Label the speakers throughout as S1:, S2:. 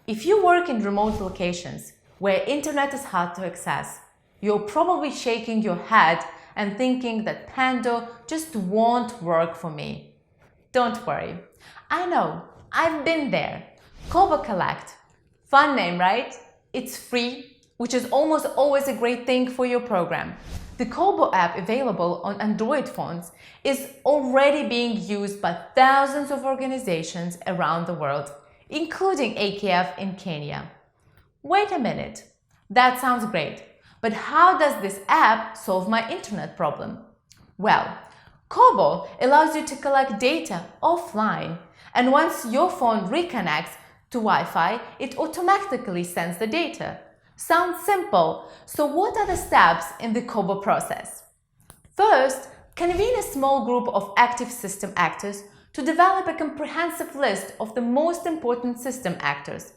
S1: If you work in remote locations where internet is hard to access, you're probably shaking your head and thinking that Pando just won't work for me. Don't worry. I know, I've been there. KoBo Collect. Fun name, right? It's free, which is almost always a great thing for your program. The KoBo app, available on Android phones, is already being used by thousands of organizations around the world, including AKF in Kenya. Wait a minute, that sounds great, but how does this app solve my internet problem? Well, KoBo allows you to collect data offline, and once your phone reconnects to Wi-Fi, it automatically sends the data. Sounds simple, so what are the steps in the KoBo process? First, convene a small group of active system actors to develop a comprehensive list of the most important system actors.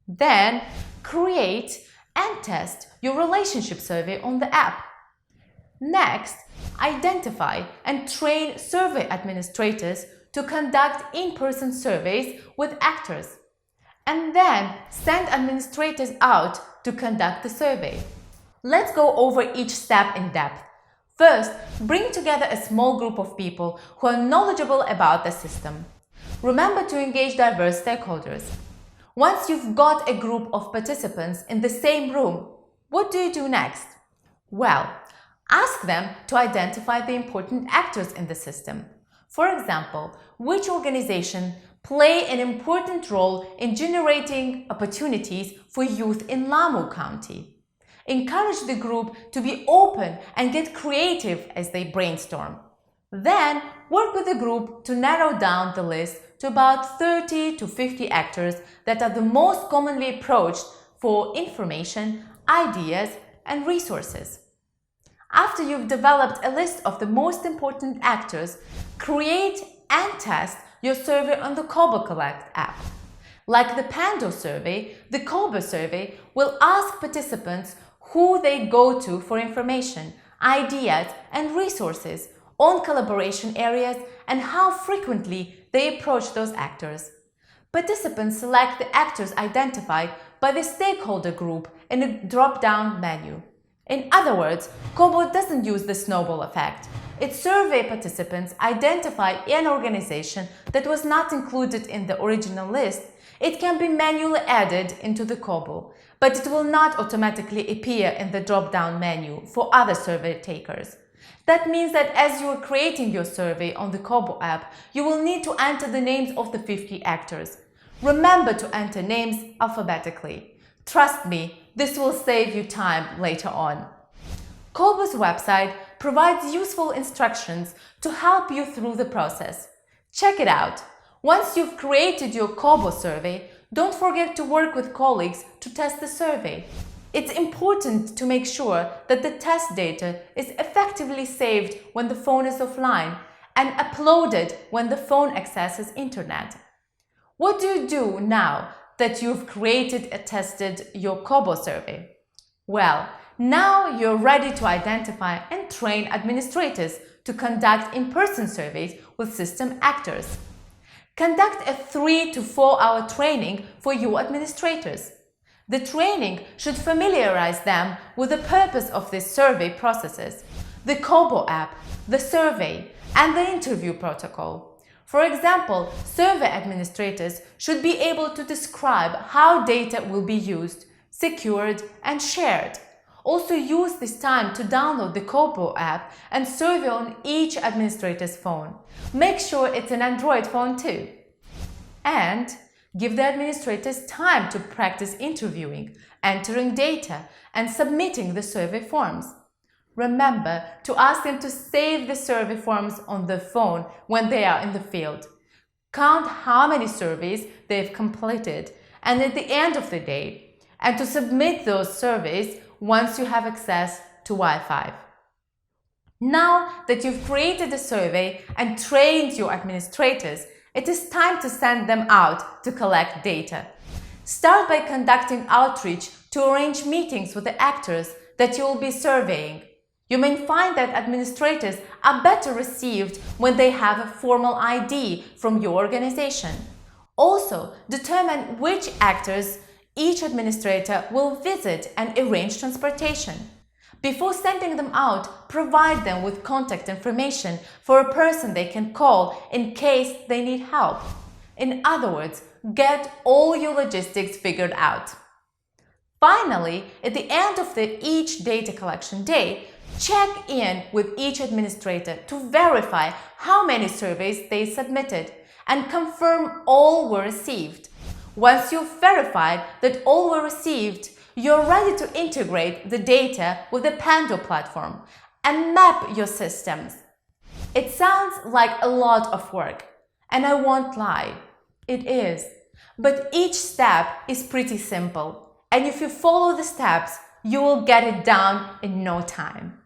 S1: Then, create and test your relationship survey on the app. Next, identify and train survey administrators to conduct in-person surveys with actors. And then send administrators out to conduct the survey. Let's go over each step in depth. First, bring together a small group of people who are knowledgeable about the system. Remember to engage diverse stakeholders. Once you've got a group of participants in the same room, what do you do next? Well, ask them to identify the important actors in the system. For example, which organization play an important role in generating opportunities for youth in Lamu County. Encourage the group to be open and get creative as they brainstorm. Then, work with the group to narrow down the list to about 30 to 50 actors that are the most commonly approached for information, ideas, and resources. After you've developed a list of the most important actors, create and test your survey on the KoBo Collect app. Like the Pando survey, the KoBo survey will ask participants who they go to for information, ideas, and resources on collaboration areas and how frequently they approach those actors. Participants select the actors identified by the stakeholder group in a drop-down menu. In other words, KoBo doesn't use the snowball effect. Its survey participants identify an organization that was not included in the original list. It can be manually added into the KoBo, but it will not automatically appear in the drop-down menu for other survey takers. That means that as you are creating your survey on the KoBo app, you will need to enter the names of the 50 actors. Remember to enter names alphabetically. Trust me, this will save you time later on. KoBo's website provides useful instructions to help you through the process. Check it out. Once you've created your KoBo survey, don't forget to work with colleagues to test the survey. It's important to make sure that the test data is effectively saved when the phone is offline and uploaded when the phone accesses internet. What do you do now that you've created and tested your KoBo survey? Well, now you're ready to identify and train administrators to conduct in-person surveys with system actors. Conduct a 3 to 4 hour training for your administrators. The training should familiarize them with the purpose of these survey processes, the KoBo app, the survey, and the interview protocol. For example, survey administrators should be able to describe how data will be used, secured, and shared. Also use this time to download the KoBo app and survey on each administrator's phone. Make sure it's an Android phone too. And give the administrators time to practice interviewing, entering data, and submitting the survey forms. Remember to ask them to save the survey forms on the phone when they are in the field. Count how many surveys they've completed and at the end of the day, and to submit those surveys once you have access to Wi-Fi. Now that you've created a survey and trained your administrators, it is time to send them out to collect data. Start by conducting outreach to arrange meetings with the actors that you will be surveying. You may find that administrators are better received when they have a formal ID from your organization. Also, determine which actors each administrator will visit and arrange transportation. Before sending them out, provide them with contact information for a person they can call in case they need help. In other words, get all your logistics figured out. Finally, at the end of each data collection day, check in with each administrator to verify how many surveys they submitted and confirm all were received. Once you've verified that all were received, you're ready to integrate the data with the Pando platform and map your systems. It sounds like a lot of work, and I won't lie, it is. But each step is pretty simple, and if you follow the steps, you will get it down in no time.